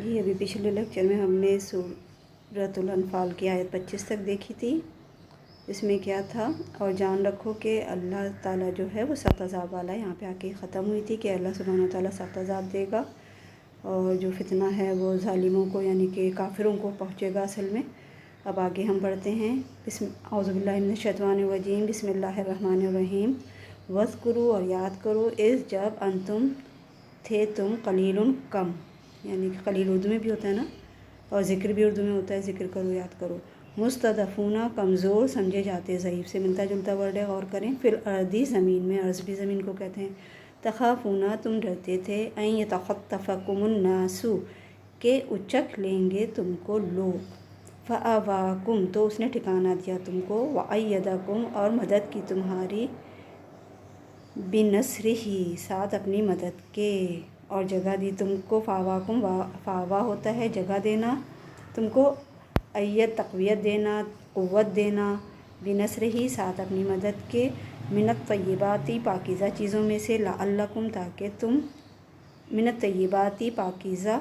جی ابھی پچھلے لیکچر میں ہم نے سورۃ الانفال کی آیت 25 تک دیکھی تھی۔ اس میں کیا تھا، اور جان رکھو کہ اللہ تعالیٰ جو ہے وہ سخت عذاب والا ہے۔ یہاں پہ آ کے ختم ہوئی تھی کہ اللہ سبحانہ وتعالیٰ سخت عذاب دے گا، اور جو فتنہ ہے وہ ظالموں کو یعنی کہ کافروں کو پہنچے گا اصل میں۔ اب آگے ہم پڑھتے ہیں، اعوذ باللہ من الشیطان الرجیم، بسم اللہ الرحمن الرحیم۔ وَاذْكُرُوا، اور یاد کرو، اذ جب انتم تھے تم قلیل کم، یعنی کہ قلیل اردو میں بھی ہوتا ہے نا، اور ذکر بھی اردو میں ہوتا ہے، ذکر کرو یاد کرو۔ مستضعفون، کمزور سمجھے جاتے، ضعیف سے ملتا جلتا ورڈ ہے، غور کریں۔ فی الارض، زمین میں، ارض بھی زمین کو کہتے ہیں۔ تخافون، تم ڈرتے تھے، ان یتخطفکم الناس، کہ اچک لیں گے تم کو لوگ۔ فآواکم، تو اس نے ٹھکانہ دیا تم کو۔ وأیدکم، اور مدد کی تمہاری، بنصرہ، ساتھ اپنی مدد کے، اور جگہ دی تم کو۔ فآواکم، فاوا ہوتا ہے جگہ دینا تم کو، ایت تقویت دینا، قوت دینا، بنصرہ، ساتھ اپنی مدد کے، من الطیبات، پاکیزہ چیزوں میں سے، لعلکم، تاکہ تم، من الطیبات، پاکیزہ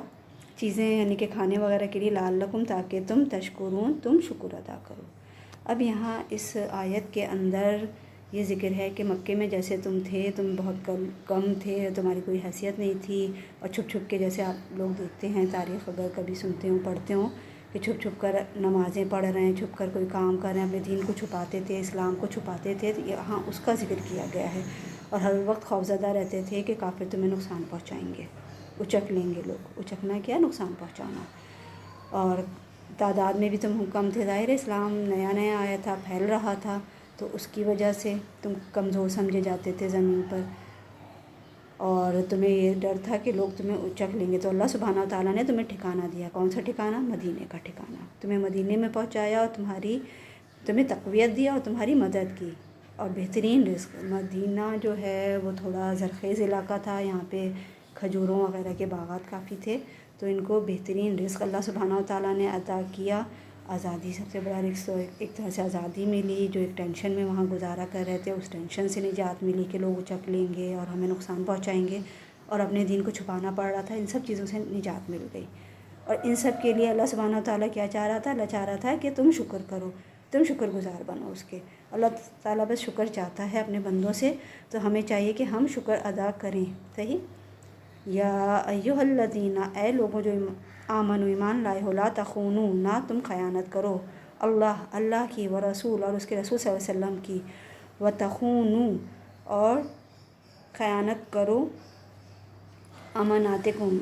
چیزیں یعنی کہ کھانے وغیرہ کے لیے، لعلکم، تاکہ تم، تشکرون، تم شکر ادا کرو۔ اب یہاں اس آیت کے اندر یہ ذکر ہے کہ مکے میں جیسے تم تھے، تم بہت کم تھے، تمہاری کوئی حیثیت نہیں تھی، اور چھپ چھپ کے، جیسے آپ لوگ دیکھتے ہیں تاریخ اگر کبھی سنتے ہوں پڑھتے ہوں کہ چھپ چھپ کر نمازیں پڑھ رہے ہیں، چھپ کر کوئی کام کر رہے ہیں، اپنے دین کو چھپاتے تھے، اسلام کو چھپاتے تھے، تو یہاں اس کا ذکر کیا گیا ہے۔ اور ہر وقت خوفزدہ رہتے تھے کہ کافر تمہیں نقصان پہنچائیں گے، اچک لیں گے لوگ۔ اچکنا کیا، نقصان پہنچانا۔ اور تعداد میں بھی تم کم تھے، ظاہر اسلام نیا نیا آیا تھا، پھیل رہا تھا، تو اس کی وجہ سے تم کمزور سمجھے جاتے تھے زمین پر، اور تمہیں یہ ڈر تھا کہ لوگ تمہیں اچک لیں گے۔ تو اللہ سبحانہ وتعالیٰ نے تمہیں ٹھکانہ دیا، کون سا ٹھکانہ؟ مدینے کا ٹھکانہ، تمہیں مدینے میں پہنچایا، اور تمہیں تقویت دیا، اور تمہاری مدد کی، اور بہترین رزق۔ مدینہ جو ہے وہ تھوڑا زرخیز علاقہ تھا، یہاں پہ کھجوروں وغیرہ کے باغات کافی تھے، تو ان کو بہترین رزق اللہ سبحانہ وتعالیٰ نے عطا کیا۔ آزادی سب سے بڑا رزق، ایک طرح سے آزادی ملی، جو ایک ٹینشن میں وہاں گزارا کر رہے تھے، اس ٹینشن سے نجات ملی کہ لوگ اچک لیں گے اور ہمیں نقصان پہنچائیں گے، اور اپنے دین کو چھپانا پڑ رہا تھا، ان سب چیزوں سے نجات مل گئی۔ اور ان سب کے لیے اللہ سبحانہ وتعالیٰ کیا چاہ رہا تھا؟ اللہ چاہ رہا تھا کہ تم شکر کرو، تم شکر گزار بنو اس کے۔ اللہ تعالیٰ بس شکر چاہتا ہے اپنے بندوں سے، تو ہمیں چاہیے کہ ہم شکر ادا کریں۔ صحیح؟ یا ایھا الذین، اے لوگوں جو آمنوا، ایمان لائے ہو، لا تخونوا، نہ تم خیانت کرو، اللہ کی، ورسول، اور اس کے رسول صلی اللہ علیہ وسلم کی، وتخونوا، اور خیانت کرو، اماناتکم،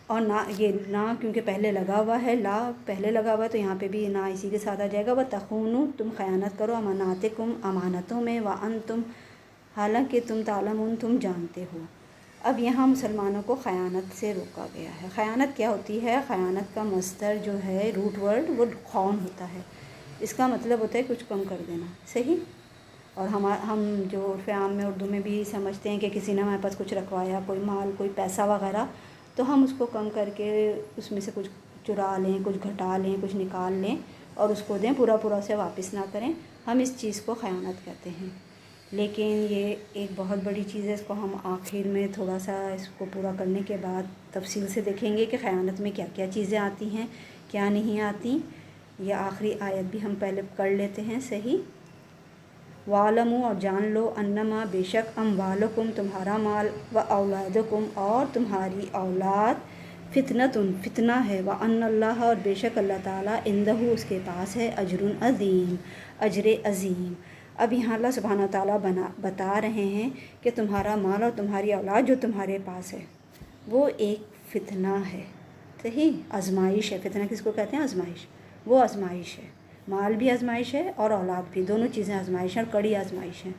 اور نہ یہ نہ کیونکہ پہلے لگا ہوا ہے، لا پہلے لگا ہوا ہے، تو یہاں پہ بھی نہ اسی کے ساتھ آ جائے گا، وتخونوا، تم خیانت کرو، اماناتکم، امانتوں میں، وانتم، حالانکہ تم تعلمون، تم جانتے ہو۔ اب یہاں مسلمانوں کو خیانت سے روکا گیا ہے۔ خیانت کیا ہوتی ہے؟ خیانت کا مصدر جو ہے، روٹ ورڈ، وہ خون ہوتا ہے، اس کا مطلب ہوتا ہے کچھ کم کر دینا۔ صحیح؟ اور ہم جو عرف عام میں اردو میں بھی سمجھتے ہیں کہ کسی نے ہمارے پاس کچھ رکھوایا، کوئی مال، کوئی پیسہ وغیرہ، تو ہم اس کو کم کر کے اس میں سے کچھ چرا لیں، کچھ گھٹا لیں، کچھ نکال لیں، اور اس کو دیں، پورا پورا اسے واپس نہ کریں، ہم اس چیز کو خیانت کہتے ہیں۔ لیکن یہ ایک بہت بڑی چیز ہے، اس کو ہم آخر میں تھوڑا سا اس کو پورا کرنے کے بعد تفصیل سے دیکھیں گے کہ خیانت میں کیا کیا چیزیں آتی ہیں، کیا نہیں آتی۔ یہ آخری آیت بھی ہم پہلے کر لیتے ہیں۔ صحیح؟ وَاعْلَمُوا، اور جان لو، انما، بے شک، اموالکم، تمہارا مال، واولادکم، اور تمہاری اولاد، فتنۃ، فتنہ ہے، وان اللہ، اور بے شک اللہ تعالیٰ، عندہ، اس کے پاس ہے، اجر عظیم، اجر عظیم۔ اب یہاں اللہ سبحانہ وتعالیٰ بتا رہے ہیں کہ تمہارا مال اور تمہاری اولاد جو تمہارے پاس ہے وہ ایک فتنہ ہے۔ صحیح؟ آزمائش ہے۔ فتنہ کس کو کہتے ہیں؟ آزمائش، وہ آزمائش ہے۔ مال بھی آزمائش ہے اور اولاد بھی، دونوں چیزیں آزمائش ہیں، اور کڑی آزمائش ہیں،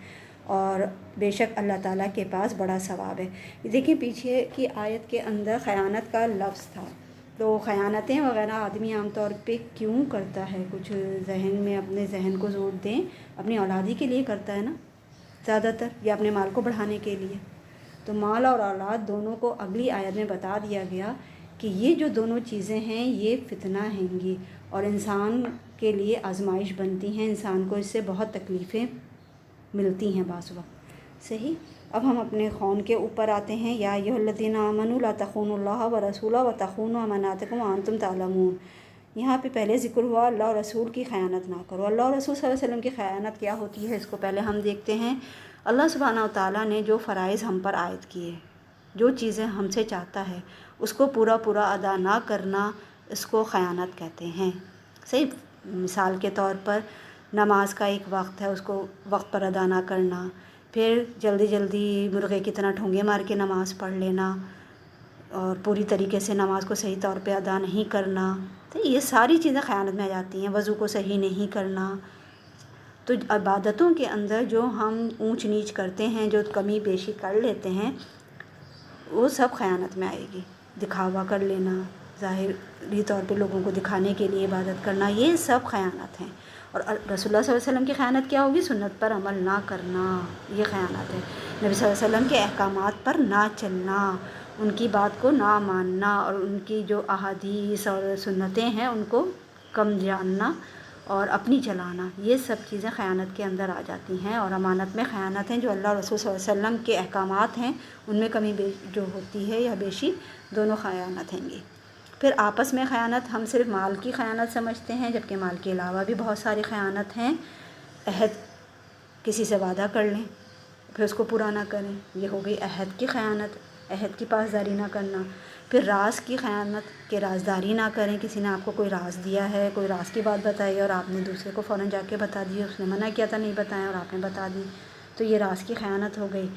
اور بے شک اللہ تعالیٰ کے پاس بڑا ثواب ہے۔ دیکھیں پیچھے کی آیت کے اندر خیانت کا لفظ تھا، تو خیانتیں وغیرہ آدمی عام طور پہ کیوں کرتا ہے؟ کچھ ذہن میں اپنے ذہن کو زور دیں، اپنی اولادی کے لیے کرتا ہے نا زیادہ تر، یا اپنے مال کو بڑھانے کے لیے۔ تو مال اور اولاد دونوں کو اگلی آیت میں بتا دیا گیا کہ یہ جو دونوں چیزیں ہیں یہ فتنہ ہیں گی، اور انسان کے لیے آزمائش بنتی ہیں، انسان کو اس سے بہت تکلیفیں ملتی ہیں بعض وقت۔ صحیح؟ اب ہم اپنے خون کے اوپر آتے ہیں. یا ایھا الذین آمنوا لا تخونوا اللہ ورسولہ وتخونوا اماناتکم وانتم تعلمون. یہاں پہ پہلے ذکر ہوا اللہ اور رسول کی خیانت نہ کرو. اللہ اور رسول صلی اللہ علیہ وسلم کی خیانت کیا ہوتی ہے اس کو پہلے ہم دیکھتے ہیں. اللہ سبحانہ و تعالیٰ نے جو فرائض ہم پر عائد کیے، جو چیزیں ہم سے چاہتا ہے اس کو پورا ادا نہ کرنا، اس کو خیانت کہتے ہیں. صحیح. مثال کے طور پر نماز کا ایک وقت ہے، اس کو وقت پر ادا نہ کرنا، پھر جلدی مرغے کی طرح ٹھونگے مار کے نماز پڑھ لینا، اور پوری طریقے سے نماز کو صحیح طور پہ ادا نہیں کرنا. تو یہ ساری چیزیں خیانت میں آ جاتی ہیں. وضو کو صحیح نہیں کرنا. تو عبادتوں کے اندر جو ہم اونچ نیچ کرتے ہیں، جو کمی بیشی کر لیتے ہیں، وہ سب خیانت میں آئے گی. دکھاوا کر لینا، ظاہری طور پہ لوگوں کو دکھانے کے لیے عبادت کرنا، یہ سب خیانت ہیں. اور رسول اللہ صلی اللہ علیہ وسلم کی خیانت کیا ہوگی؟ سنت پر عمل نہ کرنا، یہ خیانت ہے. نبی صلی اللہ علیہ وسلم کے احکامات پر نہ چلنا، ان کی بات کو نہ ماننا، اور ان کی جو احادیث اور سنتیں ہیں ان کو کم جاننا اور اپنی چلانا، یہ سب چیزیں خیانت کے اندر آ جاتی ہیں. اور امانت میں خیانت ہیں. جو اللہ اور رسول صلی اللہ علیہ وسلم کے احکامات ہیں ان میں کمی جو ہوتی ہے یا بیشی، دونوں خیانت ہیں گی. پھر آپس میں خیانت ہم صرف مال کی خیانت سمجھتے ہیں، جبکہ مال کے علاوہ بھی بہت ساری خیانت ہیں. عہد، کسی سے وعدہ کر لیں پھر اس کو پورا نہ کریں، یہ ہو گئی عہد کی خیانت. عہد کی پاسداری نہ کرنا. پھر راز کی خیانت، کہ رازداری نہ کریں. کسی نے آپ کو کوئی راز دیا ہے، کوئی راز کی بات بتائی اور آپ نے دوسرے کو فوراً جا کے بتا دی، اس نے منع کیا تھا نہیں بتائیں اور آپ نے بتا دی، تو یہ راز کی خیانت ہو گئی.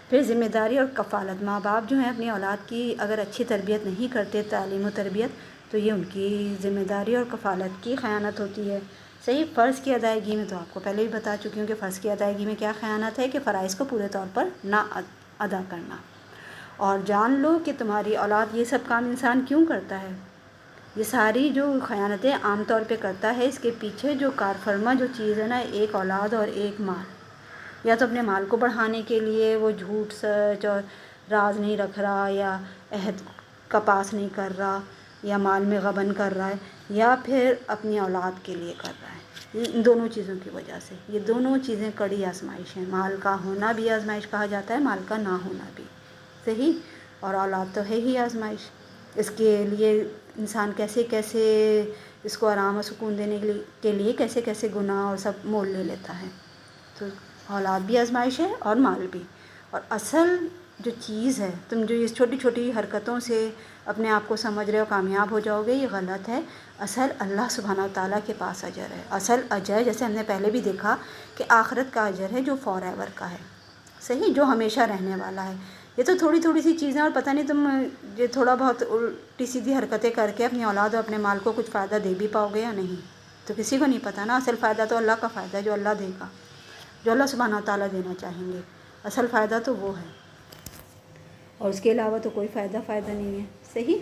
پھر ذمہ داری اور کفالت. ماں باپ جو ہیں اپنی اولاد کی اگر اچھی تربیت نہیں کرتے، تعلیم و تربیت، تو یہ ان کی ذمہ داری اور کفالت کی خیانت ہوتی ہے. صحیح. فرض کی ادائیگی میں تو آپ کو پہلے بھی بتا چکی ہوں کہ فرض کی ادائیگی میں کیا خیانت ہے، کہ فرائض کو پورے طور پر نہ ادا کرنا. اور جان لو کہ تمہاری اولاد یہ سب کام انسان کیوں کرتا ہے. یہ ساری جو خیانتیں عام طور پہ کرتا ہے، اس کے پیچھے جو کار فرما جو چیز ہے نا، ایک اولاد اور ایک مال. یا تو اپنے مال کو بڑھانے کے لیے وہ جھوٹ سچ اور راز نہیں رکھ رہا، یا عہد کا پاس نہیں کر رہا، یا مال میں غبن کر رہا ہے، یا پھر اپنی اولاد کے لیے کر رہا ہے. ان دونوں چیزوں کی وجہ سے یہ دونوں چیزیں کڑی آزمائش ہیں. مال کا ہونا بھی آزمائش کہا جاتا ہے، مال کا نہ ہونا بھی. صحیح. اور اولاد تو ہے ہی آزمائش. اس کے لیے انسان کیسے کیسے اس کو آرام و سکون دینے کے لیے کیسے کیسے گناہ اور سب مول لے لیتا ہے. تو اولاد بھی آزمائش ہے اور مال بھی. اور اصل جو چیز ہے، تم جو اس چھوٹی چھوٹی حرکتوں سے اپنے آپ کو سمجھ رہے ہو کامیاب ہو جاؤ گے، یہ غلط ہے. اصل اللہ سبحانہ و تعالیٰ کے پاس اجر ہے. اصل اجر جیسے ہم نے پہلے بھی دیکھا کہ آخرت کا اجر ہے جو فار ایور کا ہے. صحیح. جو ہمیشہ رہنے والا ہے. یہ تو تھوڑی تھوڑی سی چیزیں، اور پتہ نہیں تم یہ تھوڑا بہت الٹی سیدھی حرکتیں کر کے اپنی اولاد اور اپنے مال کو کچھ فائدہ دے بھی پاؤ گے یا نہیں، تو کسی کو نہیں پتہ نا. اصل فائدہ تو اللہ کا فائدہ ہے جو اللہ دے گا، جو اللہ سبحانہ و تعالیٰ دینا چاہیں گے. اصل فائدہ تو وہ ہے، اور اس کے علاوہ تو کوئی فائدہ نہیں ہے. صحیح.